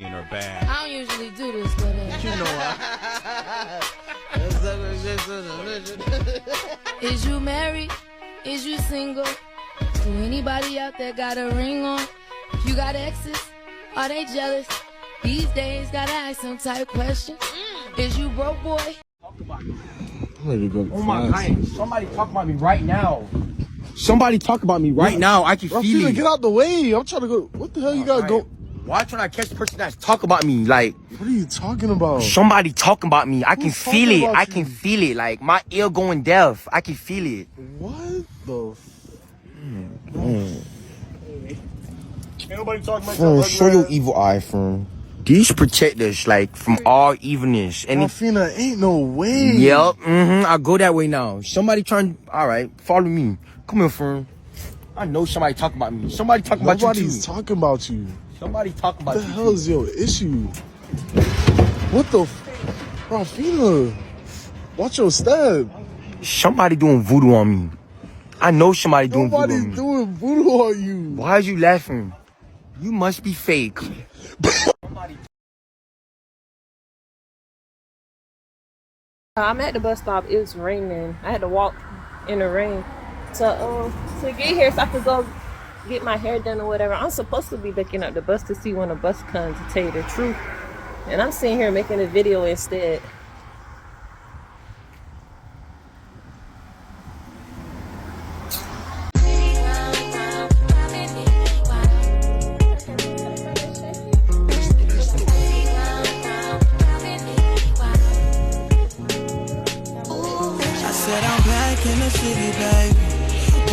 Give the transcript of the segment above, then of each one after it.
Or bad. I don't usually do this, but You know is you married? Is you single? Do anybody out there got a ring on? If you got exes, are they jealous? These days, gotta ask some type question. Is you broke, boy? Oh my God! Somebody talk about me right now. Somebody talk about me right now. I can feel it. Get out the way. I'm trying to go. What the hell you gotta go? Why trying to catch the person that's talk about me? Like, What are you talking about? somebody talking about me. I can Who's feel talking it. about I you? can feel it. Like, my ear going deaf. I can feel it. What the? Ain't nobody talking about Fern, show your evil eye, Fern. These protect us, like, from all evilness. And Rafina, ain't no way. yep, I'll go that way now. Somebody trying, all right, follow me. Come here, Fern. I know somebody talking about me. Somebody talking about you, Nobody's too. talking about you. Somebody talking about What the you, hell too. is your issue? What the? Rafina, watch your step. Somebody doing voodoo on me. I know somebody doing voodoo Nobody's on me. doing voodoo on you. Why are you laughing? You must be fake. I'm at the bus stop. It was raining. I had to walk in the rain to get here so I could go get my hair done or whatever. I'm supposed to be looking at the bus to see when the bus comes, to tell you the truth. And I'm sitting here making a video instead. I said I'm back in the city, baby.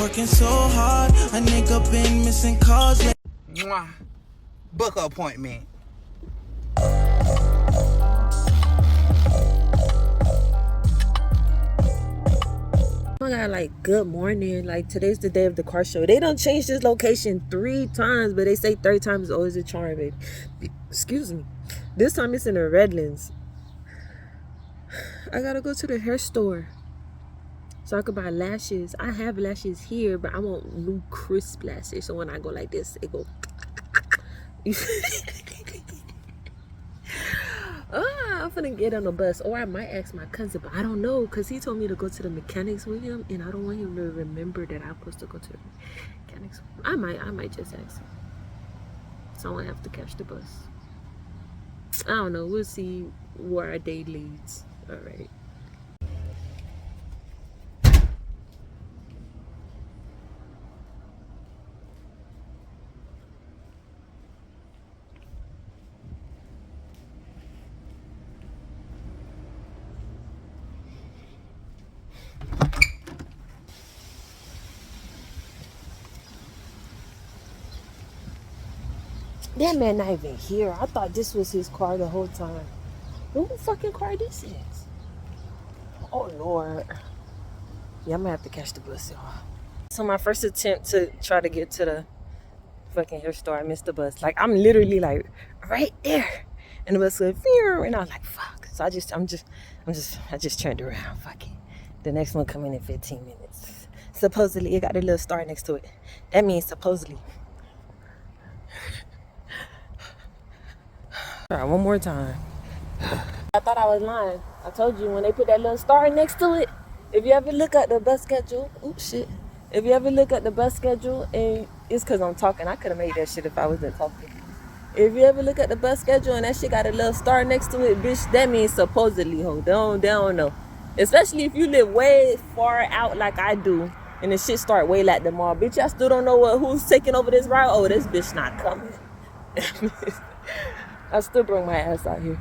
Working so hard, a nigga been missing calls. Mwah. Book appointment. Oh my God, like, good morning. Like, today's the day of the car show. They don't change this location 3 times, but they say 3rd time is always a charm, baby. Excuse me. This time it's in the Redlands. I gotta go to the hair store so I could buy lashes. I have lashes here, but I want new crisp lashes. So when I go like this, it go. I'm finna get on the bus, or I might ask my cousin, but I don't know, because he told me to go to the mechanics with him, and I don't want him to remember that I'm supposed to go to the mechanics. I might just ask him, so I won't have to catch the bus. I don't know, we'll see where our day leads. All right. That man not even here. I thought this was his car the whole time. Who fucking car this is? Oh Lord. Yeah, I'm gonna have to catch the bus, y'all. So my first attempt to try to get to the fucking hair store, I missed the bus. Like, I'm literally like right there, and the bus went phew, and I was like, fuck. So I just turned around. Fuck it. The next one coming in 15 minutes. Supposedly, it got a little star next to it. That means supposedly. All right, one more time. I thought I was lying. I told you when they put that little star next to it, if you ever look at the bus schedule, oops, shit. If you ever look at the bus schedule, and it's because I'm talking, I could have made that shit if I wasn't talking. If you ever look at the bus schedule and that shit got a little star next to it, bitch, that means supposedly, ho. They don't know. Especially if you live way far out like I do, and the shit start way like the mall. Bitch, I still don't know who's taking over this route. Oh, this bitch not coming. I still bring my ass out here.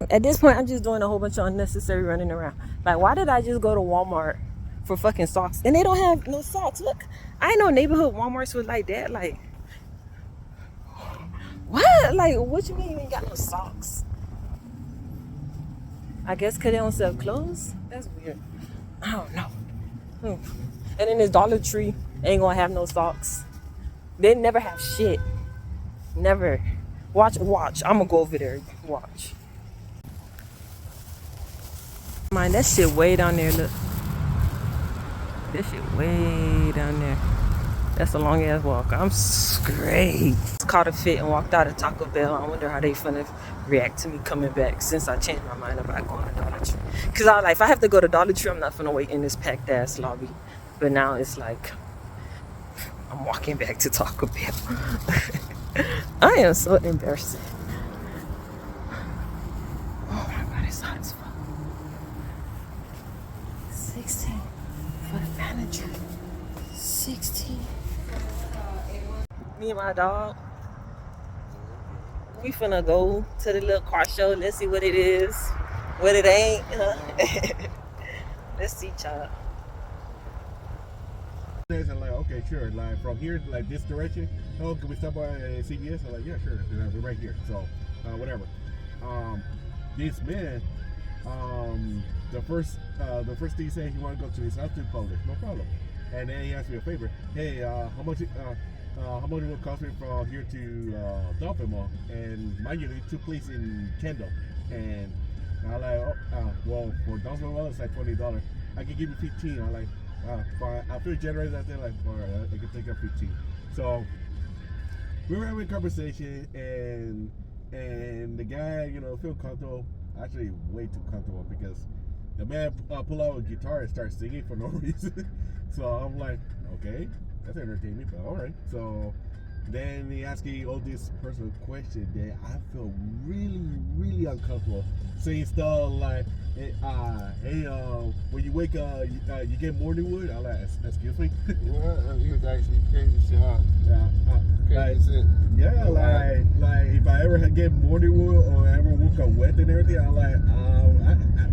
At this point, I'm just doing a whole bunch of unnecessary running around. Like, why did I just go to Walmart for fucking socks? And they don't have no socks. Look, I know neighborhood Walmarts was like that. Like, what? Like, what you mean you ain't got no socks? I guess because they don't sell clothes? That's weird. I don't know. And then this Dollar Tree ain't gonna have no socks. They never have shit. Never. Watch. I'm gonna go over there. Watch. Mind, that shit way down there, look. That shit way down there. That's a long ass walk. I'm straight. Caught a fit and walked out of Taco Bell. I wonder how they finna react to me coming back since I changed my mind about going to Dollar Tree. Cause I was like, if I have to go to Dollar Tree, I'm not finna wait in this packed ass lobby. But now it's like, I'm walking back to Taco Bell. I am so embarrassing. Oh my God, it's hot as fuck. 16 for the manager. 16. Me and my dog, we finna go to the little car show. Let's see what it is, what it ain't. Let's see, child. I'm like, okay, sure. Like from here, like this direction. Oh, can we stop by CVS? I'm like, yeah, sure. We're right here. So, whatever. This man, the first thing he said, he wanted to go to his house to Polish. No problem. And then he asked me a favor. Hey, how much it will cost me from here to Dolphin Mall? And mind you, it took place in Kendall. And I'm like, well, for Dolphin Mall, it's like $20. I can give you 15. I'm like, fine. I feel generous out there, like, all right, I can take up 15. So we were having a conversation, and the guy, you know, feel comfortable, actually way too comfortable, because the man pull out a guitar and start singing for no reason. So I'm like, okay, that's entertaining, but all right. So then he asked me all this personal question that I feel really, really uncomfortable. Saying stuff like, hey, when you wake up, you get morning wood. I'm like, excuse me? What? He was actually crazy shit, huh? Yeah, like if I ever get morning wood or I ever woke up wet and everything, I'm like,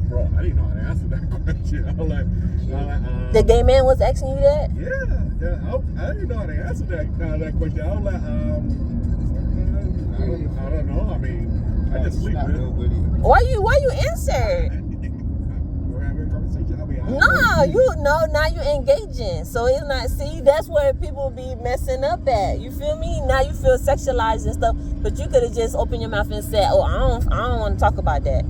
bro, I didn't know how to answer that question. I'm like, The gay man was asking you that? Yeah, I didn't know how to answer that question. I was like, I don't know. I mean, I just sleep, man. Why you answer? We're having a conversation. I mean, now you engaging. So it's not, see, that's where people be messing up at. You feel me? Now you feel sexualized and stuff, but you could have just opened your mouth and said, oh, I don't want to talk about that.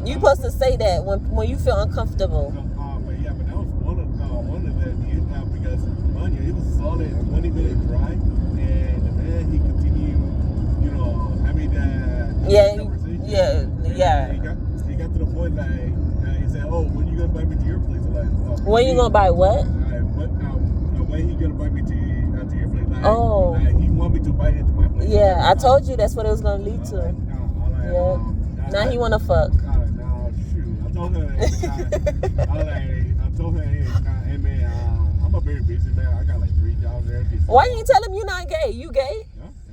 You supposed to say that when you feel uncomfortable. But yeah, but that was one of them, because mind you, it was a solid 20-minute drive, and the man, he continued, you know, having that conversation. Yeah. He got to the point that he said, "Oh, when you gonna invite me to your place?" Like, when you gonna buy what? When he gonna invite me to your place? Like, oh, he want me to invite him to my place. Yeah, I told you that's what it was gonna lead to. Now he wanna fuck. No, shoot. I told her, hey man, I'm a very busy man. I got like 3 jobs there. Why you ain't tell him you not gay? You gay?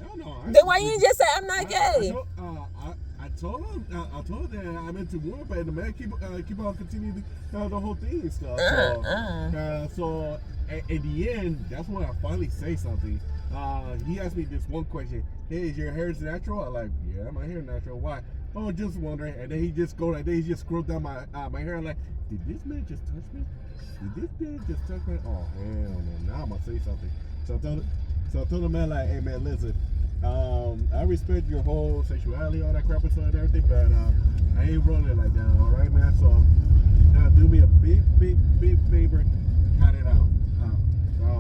Hell no. Then why you ain't just say I'm not gay? I told him that I'm into more, but the man keep on continuing the whole thing and stuff. So at the end, that's when I finally say something. He asked me this one question. Hey, is your hair natural? I'm like, yeah, my hair natural. Why? Oh, just wondering. And then he just go like this. He just scrolled down my hair. I'm like, did this man just touch me? Did this man just touch me? Oh, hell no. Now I'm going to say something. So I told the man, like, hey, man, listen. I respect your whole sexuality, all that crap and stuff and everything, but I ain't rolling like that, all right, man? So now do me a big favor. Cut it out.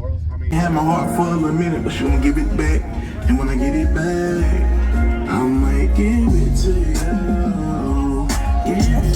Or else, I mean... I had my heart for a minute, but she won't give it back. And when I get it back, I might give it to you. Give it to you.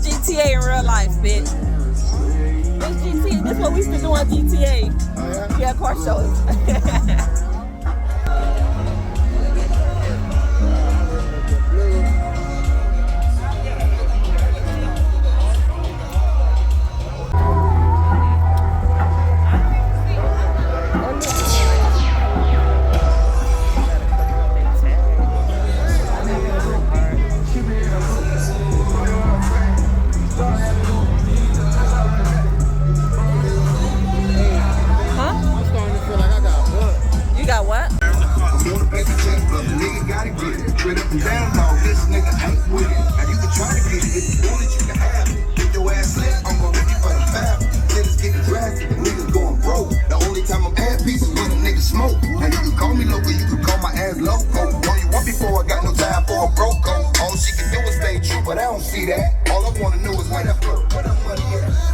GTA in real life, bitch. This GTA, this what we used to do on GTA. Yeah, car shows. Damn dog, this nigga ain't with it. Now you can try to get it if you want it, you can have it. Get your ass lit, I'm gonna ready for the fab. Niggas getting drafted, niggas going broke. The only time I'm at peace is when a nigga smoke. Now you can call me local, you can call my ass loco. Know you want before I got no time for a broco. All she can do is stay true, but I don't see that. All I wanna know is where that money at.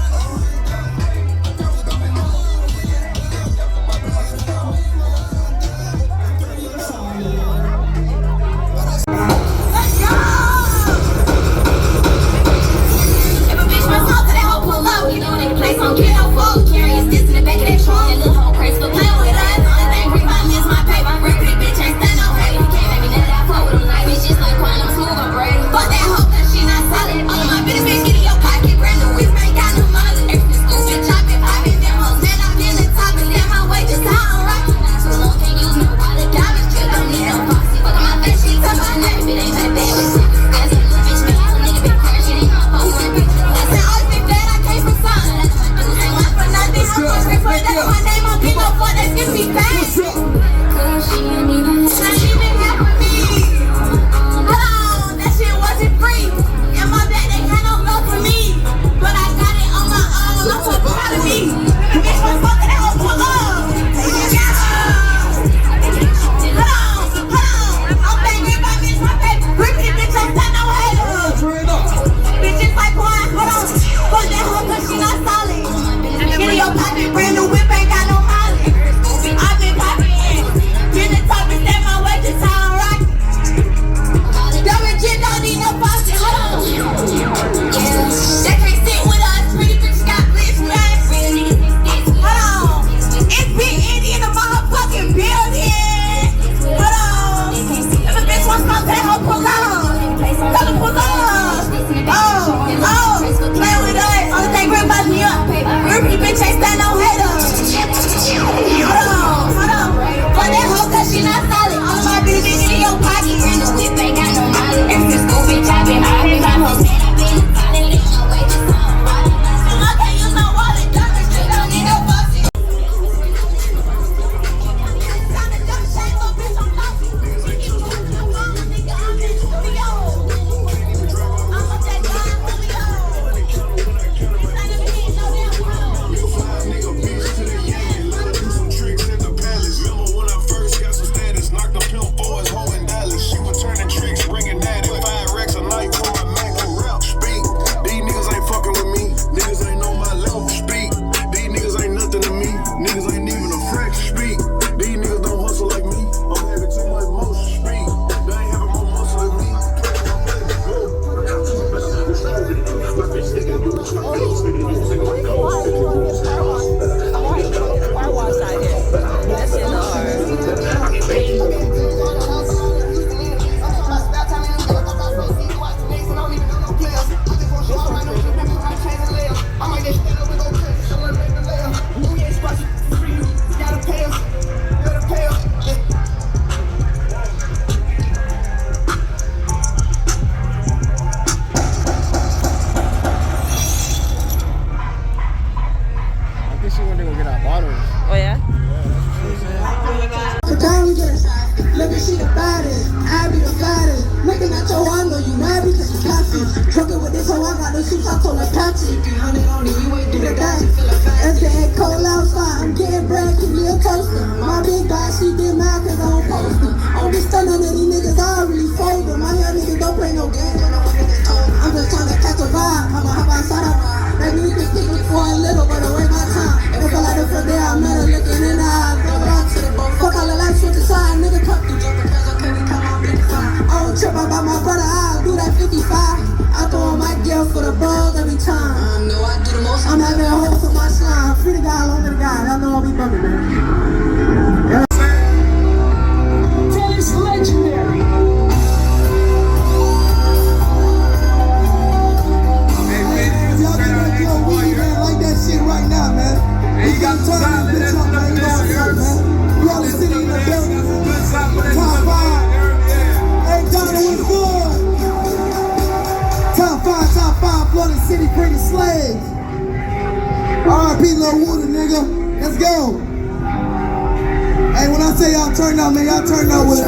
Hey, when I say y'all turn out, man, y'all turn out with it.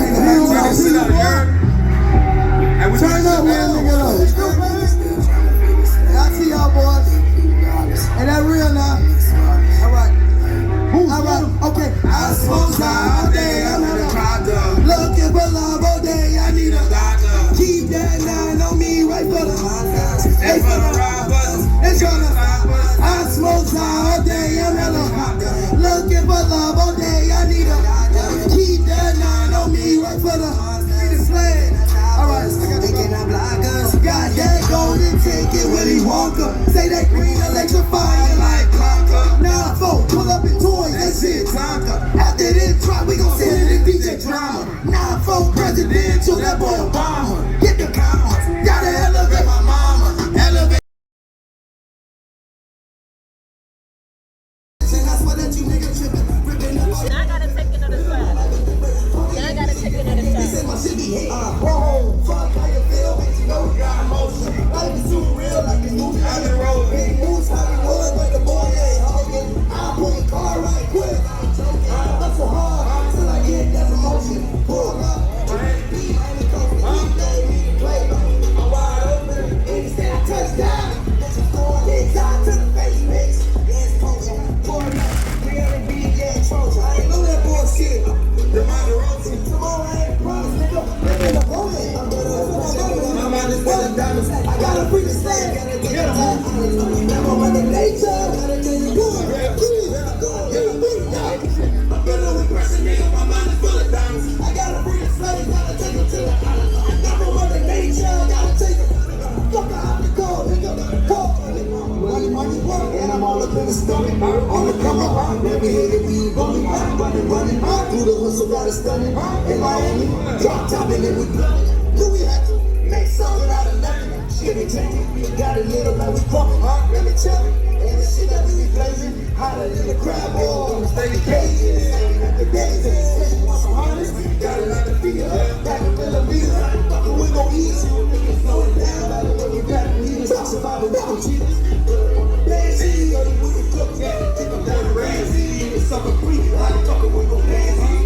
Turn up when a nigga low. I see y'all boys. Ain't that real now? Alright. Alright, okay. I smoke all day, I'm in a doctor. Looking for love all day, I need a doctor. Keep that 9 on me, right for the hey, for the robbers. It's gonna I smoke all day, I'm in a doctor. Looking for love all day, I need a doctor. Keep that 9 on me, right for the sled. Alright, thinking I'm blockers. Got that golden ticket, Willy Wonka. Say that green electrifying like Blanca. Now folk pull up in toys, that shit Tonka. After this drop, we gon' send it in DJ drama. Now folk presidential, that boy Obama. Get the commas, gotta elevate my mama. Elevate. That's why that you nigga trippin'. I gotta take another shot. I gotta take another shot. Whoa, fuck how you feel, bitch, you know we got emotion. Life is too real, like this movie I've been rolling. Big moves, Hollywood, but the boy ain't hogging. I'll pull your car right quick. I'm so hard, till I get that promotion. Pull up, beat, and it comes with me, baby, play. I'm wide open, and you say I touchdown. Bitches throwing hits out to the face, bitch. Dance potion, pull up, really be a yeah, Trojan. I ain't know that bullshit. The Maserati, tomorrow I ain't promised, nigga. My mind is full of diamonds. I gotta free the stand. Get him. Never run the nature. Gotta get it good. I'm better with pressing, nigga. My mind is full of diamonds. I gotta free the slave. Gotta take him to the island. Never run the nature. Gotta take him. Fuck out the call, nigga. Money, and I'm all up in the stomach. On the come up. Never hit it, we running. Running. Through the hustle, gotta stun it. In Miami, drop top and it with blood. Louis had to make something out of nothing. Shit ain't changing. We got a little like we fucking. Let me tell you. And the shit that we be blazing. Hotter than the crab ball. Stay the cage. At the days. Especially once I'm honest. Got a lot to figure out. Back in millimeters. Fucking we gon' ease you. Niggas slow it down. By the way, we got to lead us. Talk survival. We gon' cheat us. Bad shit. We can cook. Think I'm down the crazy. It's something free. How the fuck we gon' dance?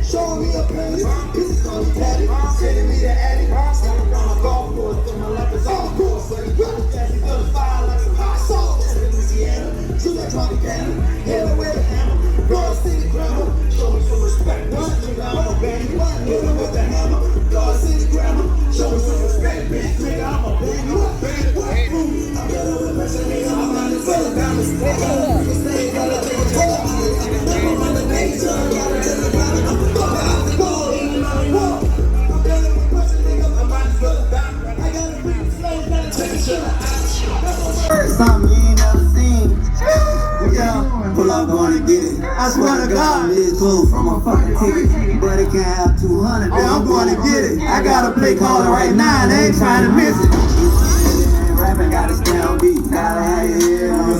Showing me a penny, this is gonna be patty. Sending me the attic, standing down a golf course, and my life is all cool. So you got the fancy to the fire like some hot sauce. That's Louisiana, shoot that trumpet cannon, hit it with a hammer. God see the grammar, show me some respect. One thing I'm a baby, hit it with the hammer. God see the grammar, show me some respect. Bitch, nigga, I'm a baby. I'm better with pressure, nigga. I'm not as full of diamonds. I gotta free the slave, gotta take a toll. Never run the nature, gotta take a something you ain't never seen. Yeah, pull up, gonna get it. I swear to God, it's close from a fucking ticket. But it can't have 200, then I'm gonna get it. I gotta play caller right now, they ain't trying to miss it. Rapping gotta stay on beat, gotta have your head on the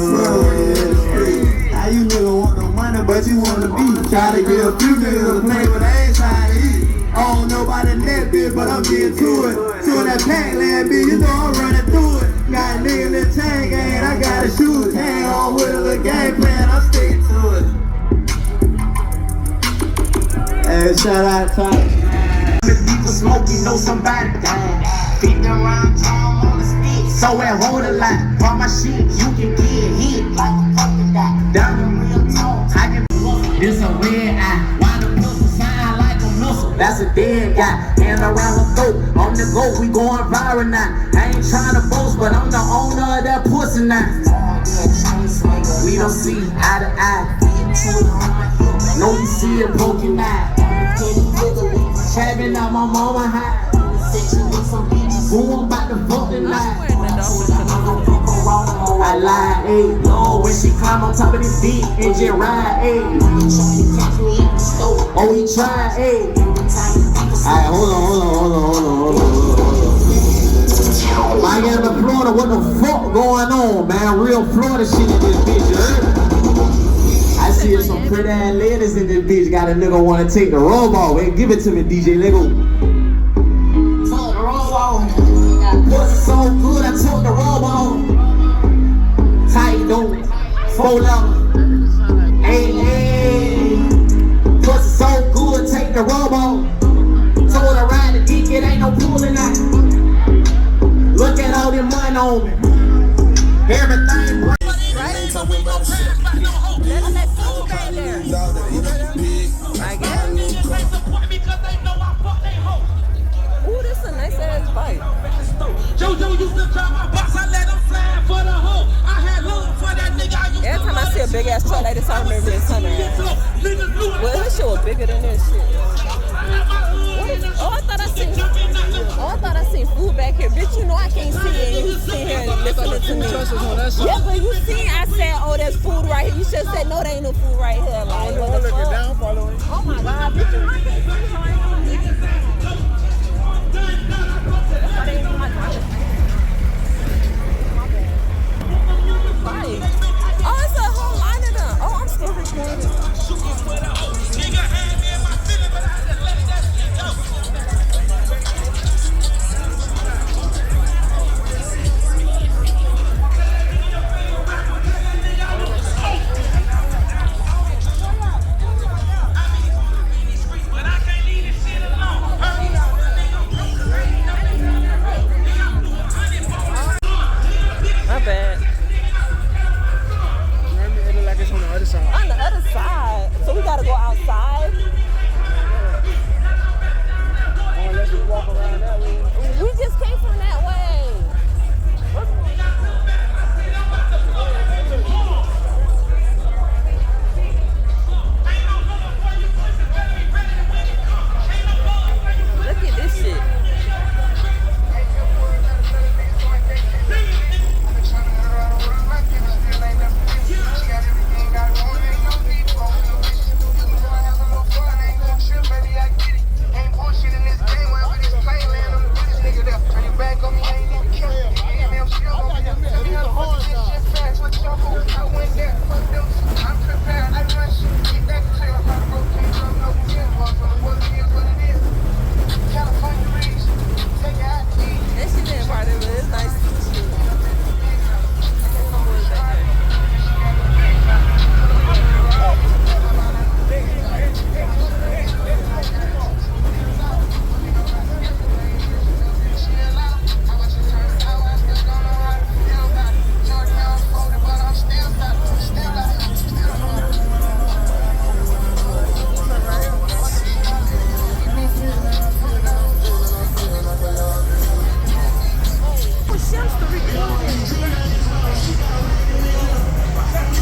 street. How you nigga want no money, but you wanna be? Try to get a few niggas to play, but I ain't trying to eat. I don't know about the net bitch, but I'm getting to it. To that pack land bitch, you know I'm running through it. Got a nigga in the tank, and I gotta shoot. Hang on with a little game plan, I'm sticking to it. Hey, shout out to people smoke, you know somebody dying. Beating around town on the stick, so I hold a lot. On my shit, you can get hit like a fucking guy. Down the real talk, I can this a red eye. Why the pussy sound like a missile? That's a dead guy. Hand around the throat, on the go, we going viral now. I ain't trying to boast, but I'm the owner of that pussy now. We don't see eye to eye. No, you see a broken eye. Trapping out my mama high. Who I'm about to fuck tonight? I lie, ayy. Lord, when she climb on top of this beat and just ride, ayy. Oh, he tried, ayy. Alright, hold on. Miami, Florida, what the fuck going on, man? Real Florida shit in this bitch, you heard? I see some pretty ass ladies in this bitch. Got a nigga wanna take the roll off. Hey, give it to me, DJ Lego. Took the roll off. Pussy so good, I took the roll off. Tight though, 4 level. Hey. Pussy so good, take the roll off. Told her ride the dick, it ain't no pulling out. big ass truck like this. I remember this Hunter. Well, his shit was bigger than this shit. Oh, I thought I seen food back here. Bitch, you know I can't see it. You sitting here listening to me. Yeah, but you seen I said, oh, there's food right here. You should have said, no, there ain't no food right here. Like, what the fuck? Down, following. Oh my God, bitch, you know I can't see it right now. That's why they ain't in my car. Right. Oh, it's a whole line of them. Oh, I'm still recording. My bad. It look like it's on the other side. On the other side. So we gotta go outside? Unless we walk around that way. We just came from that way. Look at this shit. That shit ain't part of it, but it's nice to see.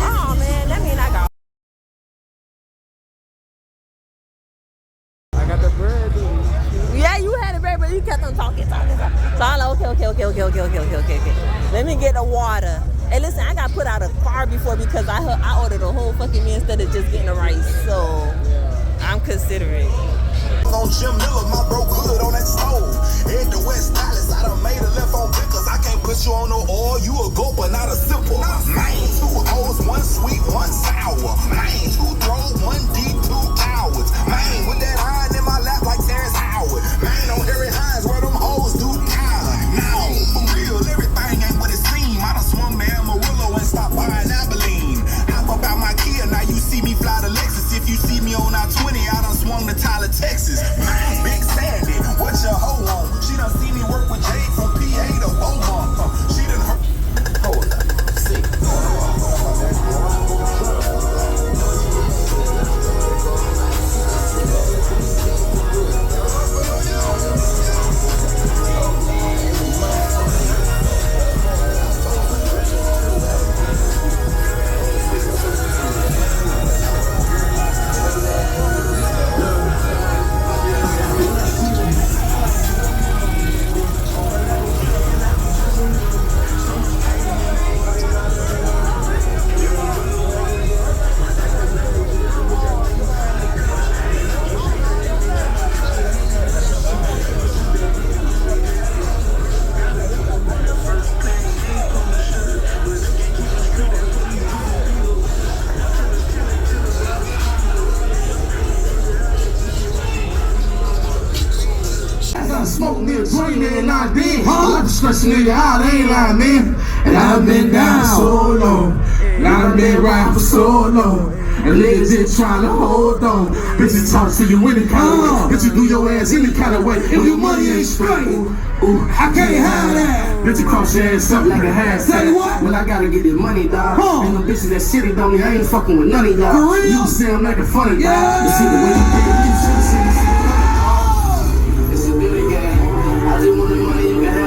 Oh man, that mean I got. I got the bread, dude. Yeah, you had it, but you kept on talking. So I'm like, okay. Let me get the water. Hey, listen, I got put out a fire before because I ordered a whole fucking meal instead of just getting the rice. So I'm considerate. On Jim Miller, my bro good on that stove. Head to West Dallas, I done made a left on Vickers. I can't put you on no oil, you a gulper, not a sipper. Man, 2 hoes, 1 sweet, 1 sour. Man, 2 throws, 1 deep, 2 hours. Man, with that iron in my lap like Terrence Howard. Man, on Harry Hines, where them hoes do kinda. Now, for real, everything ain't what it seems. I done swung the Amarillo and stopped buying Abilene. Hop up out my Kia, now you see me fly to Lexus. If you see me on I-20, I done swung to Tyler, Texas. Man, Big Sandy, what your hoe on? She done see me work with Jade from PA to Beaumont. She done heard. Hold up, see. Smoke me a joint and I did. I'm stressing nigga out, I ain't lying, man. And I've been down so long. And I've been riding for so long. And niggas just trying to hold on. Bitches talk to you any kind of way. Bitches do your ass any kind of way. And your money ain't straight. Ooh, I can't have that. Bitch, cross your ass up like a half. Say what? Well, I gotta get this money, dog. And them bitches that shitty don't me, I ain't fucking with none of y'all. You say I'm making funny, dog. You see the way you did it, you should see.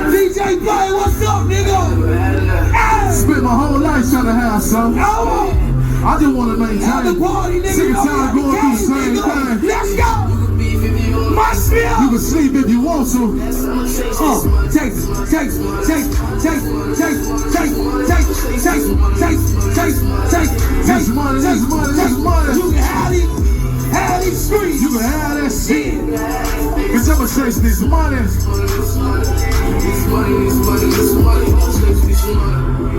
DJ Boy, what's up, nigga? Spent my whole life trying to have something. I just want to maintain. Sick and tired of going through the same thing. Let's go. My spill. You can sleep if you want to. Chase. This money. You can have these streets. You can have that shit. Cause I'ma chase this money.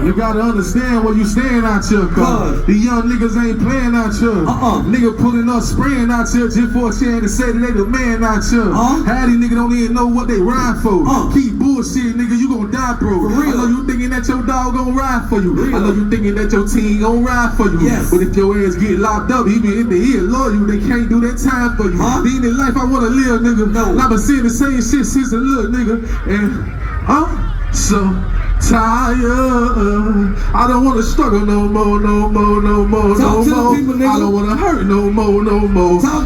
You gotta understand where you stand out here, cause the young niggas ain't playing out here. Nigga pulling up, spraying out here just for a chance to say that they the man out here. How these niggas don't even know what they ride for. Keep bullshit, nigga, you gon' die, bro. I know you thinking that your dog gon' ride for you. I know you thinking that your team gon' ride for you. But if your ass get locked up, even if they here love you, they can't do that time for you. Being in life, I wanna live, nigga. I've been seeing the same shit since a little nigga. And I'm so tired. I don't wanna struggle no more. I don't wanna hurt no more. I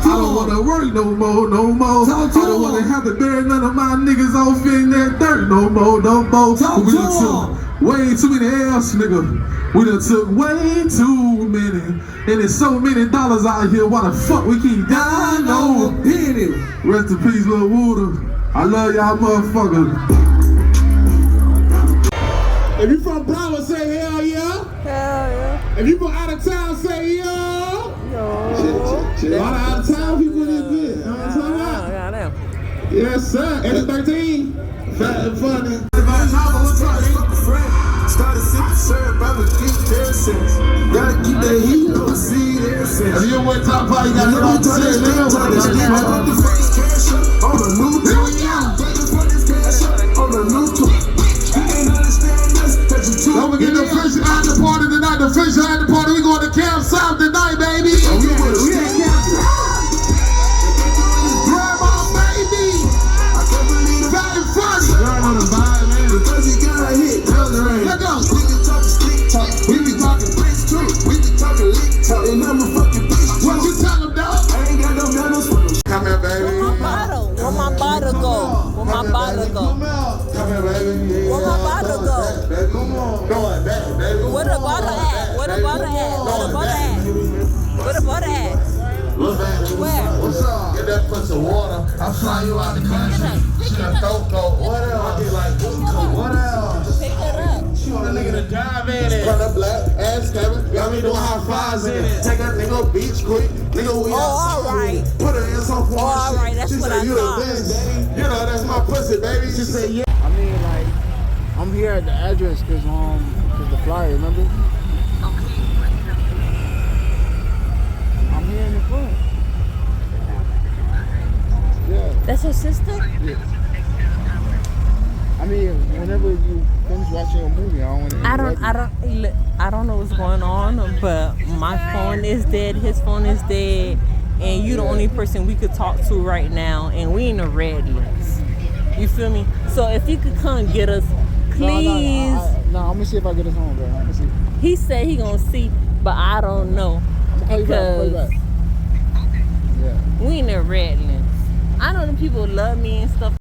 don't wanna work no more. I don't wanna have to bury none of my niggas off in that dirt no more. We done took way too many L's, nigga. We done took way too many. And there's so many dollars out here. Why the fuck we keep dying over penny? Rest in peace, Lil Wooder. I love y'all motherfuckers. If you from Broward, say hell yeah. Hell yeah. If you from out of town, say yo. A lot of out of town people in this bitch. You know what I'm talking about? Yes, sir. And 13. Fat and funny. Started sipping syrup, brother, keep their sense. Gotta keep that heat, don't see their sense. If you went top part, you gotta know what to say. On the new tour, on the new tour. You can't understand this, cause you too. Don't forget the fish at the party tonight. The fish at the party. We going to Camp South tonight, baby. Grandma, baby. I can't believe it. Very funny. Learn on the vibe, man. Because he got hit. Let go. We be talking slick talk. We be talking bricks too. We be talking lick talk. And I'm a fucking bitch. What you tell them, dog? I ain't got no medals for them. Come here, baby. Where my bottle go? Where my bottle go? Come here, baby. Where my bottle go? Come on. Throw it back, baby. Where the bottle at? Where the bottle at? Where the bottle at? Where the bottle at? Where? What's up? Get that pussy water. I'll fly you out the country. She done throat go. What else? I get like, what else? Pick it up. She want a nigga to dive in it. Front of black, ass cabin. Got me doing high fives in it. Take that nigga beach quick. Nigga, we all right. Put her in some form. All right, that's she what said, I you thought. the best. You know, that's my pussy, baby. She said, yeah. I mean, like, I'm here at the address because the flyer, remember? I'm here in the front. Yeah. That's your sister? Yeah. I mean, whenever you finish watching a movie, I don't know what's going on, but my phone is dead, his phone is dead, and you the only person we could talk to right now, and we in the red list. You feel me? So if you could come get us, please. No, I'm gonna see if I get us home, bro. I'm gonna see. He said he gonna see, but I don't know. I'm gonna call you back. We in the red list. I know the people love me and stuff.